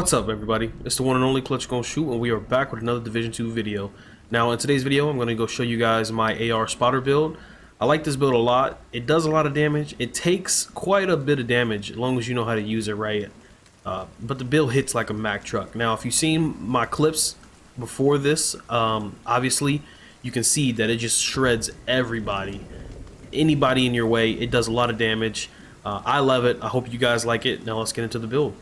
What's up, everybody? It's the one and only ClutchGoneShoot, and we are back with another Division 2 video. Now, in today's video, I'm going to go show you guys my AR spotter build. I like this build a lot. It does a lot of damage. It takes quite a bit of damage as long as you know how to use it right. But the build hits like a Mack truck. Now, if you've seen my clips before this, obviously, you can see that it just shreds everybody. Anybody in your way, it does a lot of damage. I love it. I hope you guys like it. Now, let's get into the build.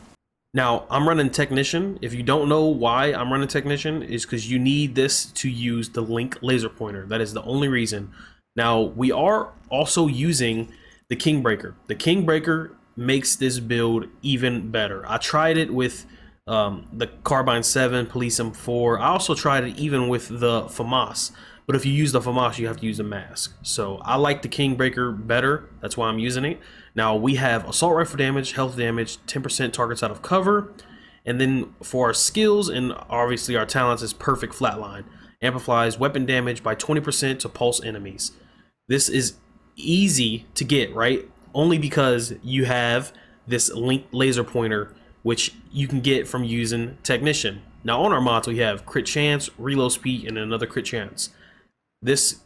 Now, I'm running Technician. If you don't know why I'm running Technician, is because you need this to use the Link laser pointer. That is the only reason. Now, we are also using the Kingbreaker. The Kingbreaker makes this build even better. I tried it with the Carbine 7, Police M4. I also tried it even with the FAMAS. But if you use the FAMAS, you have to use the mask. So I like the Kingbreaker better. That's why I'm using it. Now we have assault rifle damage, health damage, 10% targets out of cover. And then for our skills and obviously our talents is perfect flatline. Amplifies weapon damage by 20% to pulse enemies. This is easy to get, right? Only because you have this Link laser pointer, which you can get from using Technician. Now on our mods, we have crit chance, reload speed, and another crit chance. This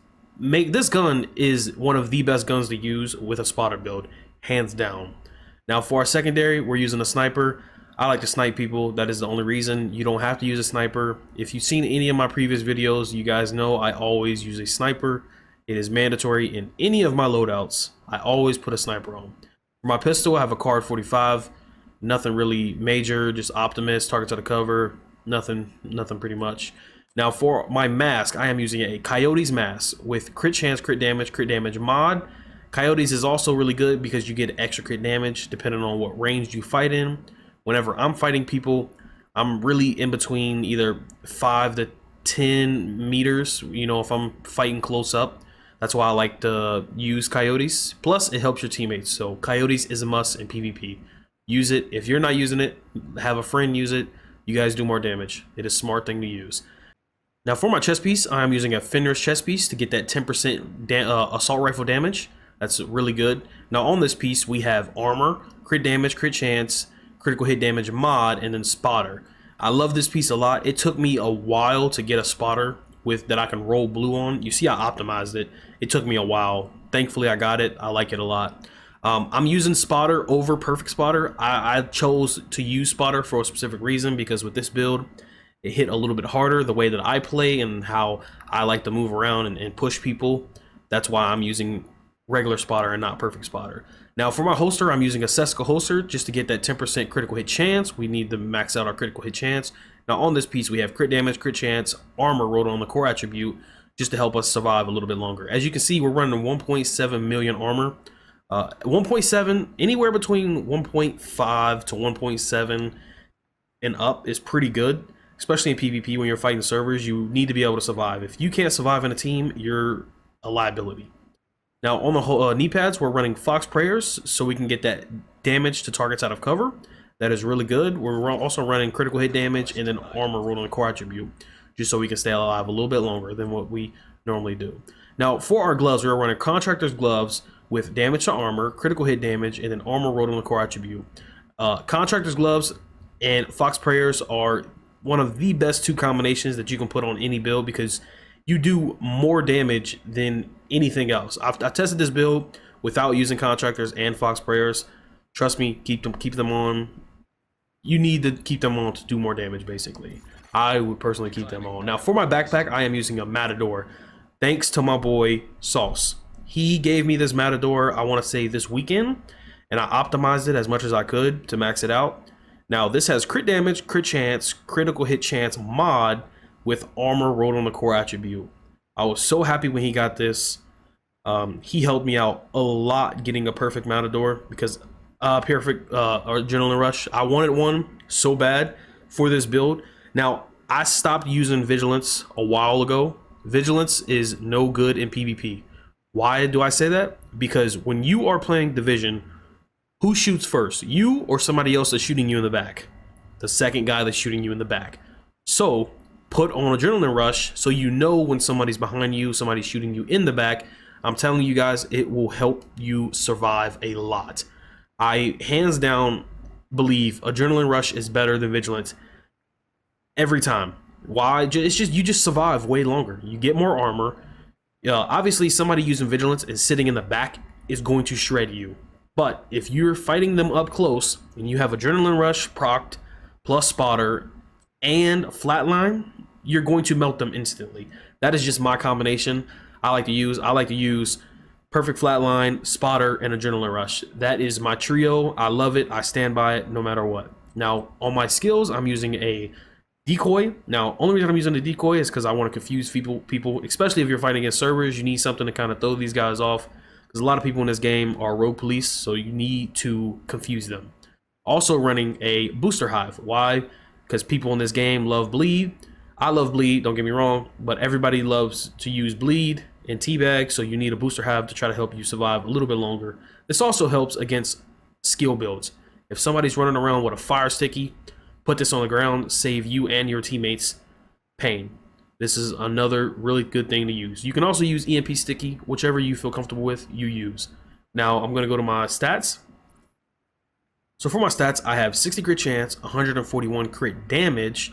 gun is one of the best guns to use with a spotter build, hands down. Now for our secondary, we're using a sniper. I like to snipe people. That is the only reason. You don't have to use a sniper. If you've seen any of my previous videos, you guys know I always use a sniper. It is mandatory in any of my loadouts. I always put a sniper on. For my pistol, I have a Card 45. Nothing really major, just Optimus, targets out of cover. Nothing pretty much. Now for my mask, I am using a Coyotes mask with crit chance, crit damage mod. Coyotes is also really good because you get extra crit damage depending on what range you fight in. Whenever I'm fighting people, I'm really in between either 5 to 10 meters, you know, if I'm fighting close up. That's why I like to use Coyotes. Plus, it helps your teammates. So Coyotes is a must in PvP. Use it. If you're not using it, have a friend use it. You guys do more damage. It is a smart thing to use. Now for my chest piece, I'm using a Fenrir's chest piece to get that 10% assault rifle damage. That's really good. Now on this piece, we have armor, crit damage, crit chance, critical hit damage mod, and then spotter. I love this piece a lot. It took me a while to get a spotter with that I can roll blue on. You see I optimized it. It took me a while. Thankfully I got it. I like it a lot. I'm using spotter over perfect spotter. I chose to use spotter for a specific reason because with this build, it hit a little bit harder the way that I play and how I like to move around and push people. That's why I'm using regular spotter and not perfect spotter. Now for my holster, I'm using a Seska holster just to get that 10% critical hit chance. We need to max out our critical hit chance. Now on this piece, we have crit damage, crit chance, armor rolled on the core attribute just to help us survive a little bit longer. As you can see, we're running 1.7 million armor. 1.7, anywhere between 1.5 to 1.7 and up is pretty good. Especially in PvP, when you're fighting servers, you need to be able to survive. If you can't survive in a team, you're a liability. Now, on the knee pads, we're running Fox Prayers, so we can get that damage to targets out of cover. That is really good. We're also running critical hit damage and then armor rolled on the core attribute, just so we can stay alive a little bit longer than what we normally do. Now, for our gloves, we're running Contractor's gloves with damage to armor, critical hit damage, and then armor rolled on the core attribute. Contractor's gloves and Fox Prayers are one of the best two combinations that you can put on any build because you do more damage than anything else. I tested this build without using contractors and Fox Prayers. Trust me, keep them on. You need to keep them on to do more damage, basically. I would personally keep them on. Now for my backpack, I am using a Matador. Thanks to my boy Sauce. He gave me this Matador, I want to say this weekend, and I optimized it as much as I could to max it out. Now this has crit damage, crit chance, critical hit chance mod with armor rolled on the core attribute. I was so happy when he got this. He helped me out a lot getting a perfect Matador because perfect Adrenaline Rush. I wanted one so bad for this build. Now I stopped using Vigilance a while ago. Vigilance is no good in PvP. Why do I say that? Because when you are playing Division, who shoots first? You or somebody else that's shooting you in the back? The second guy that's shooting you in the back. So put on Adrenaline Rush so you know when somebody's behind you, somebody's shooting you in the back. I'm telling you guys, it will help you survive a lot. I hands down believe Adrenaline Rush is better than Vigilance every time. Why? It's just you just survive way longer. You get more armor. Obviously, somebody using Vigilance and sitting in the back is going to shred you. But if you're fighting them up close and you have Adrenaline Rush procced plus Spotter and Flatline, you're going to melt them instantly. That is just my combination I like to use. I like to use Perfect Flatline, Spotter, and Adrenaline Rush. That is my trio. I love it. I stand by it no matter what. Now, on my skills, I'm using a decoy. Now, only reason I'm using the decoy is because I want to confuse people, especially if you're fighting against servers. You need something to kind of throw these guys off, because a lot of people in this game are rogue police, so you need to confuse them. Also running a booster hive. Why? Because people in this game love bleed. I love bleed, don't get me wrong, but everybody loves to use bleed and teabag, so you need a booster hive to try to help you survive a little bit longer. This also helps against skill builds. If somebody's running around with a fire sticky, put this on the ground, save you and your teammates pain. This is another really good thing to use. You can also use EMP sticky, whichever you feel comfortable with, you use. Now I'm going to go to my stats. So for my stats, I have 60 crit chance, 141 crit damage.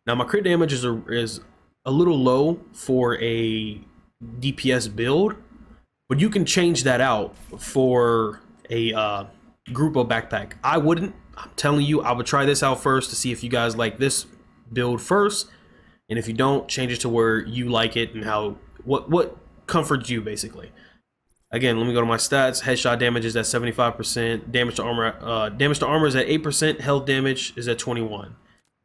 Now my crit damage is a little low for a DPS build, but you can change that out for a Grupo backpack. I wouldn't. I'm telling you, I would try this out first to see if you guys like this build first, and if you don't, change it to where you like it and how what comforts you basically. Again, let me go to my stats. Headshot damage is at 75%. Damage to armor is at 8%. Health damage is at 21.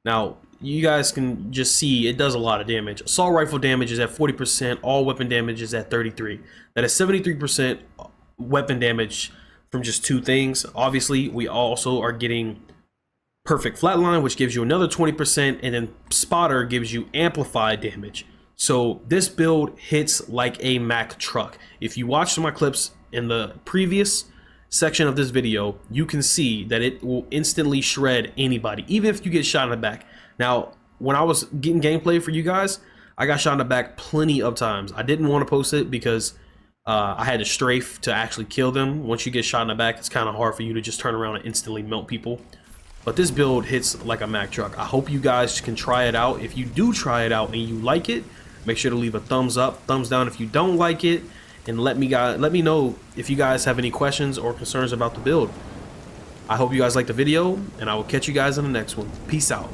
Now, you guys can just see it does a lot of damage. Assault rifle damage is at 40%. All weapon damage is at 33. That is 73% weapon damage from just two things. Obviously, we also are getting Perfect Flatline, which gives you another 20%, and then Spotter gives you amplified damage. So this build hits like a Mack truck. If you watch my clips in the previous section of this video, you can see that it will instantly shred anybody, even if you get shot in the back. Now, when I was getting gameplay for you guys, I got shot in the back plenty of times. I didn't want to post it because I had to strafe to actually kill them. Once you get shot in the back, it's kind of hard for you to just turn around and instantly melt people. But this build hits like a Mack truck. I hope you guys can try it out. If you do try it out and you like it, make sure to leave a thumbs up, thumbs down if you don't like it, and let me know if you guys have any questions or concerns about the build. I hope you guys liked the video, and I will catch you guys in the next one. Peace out.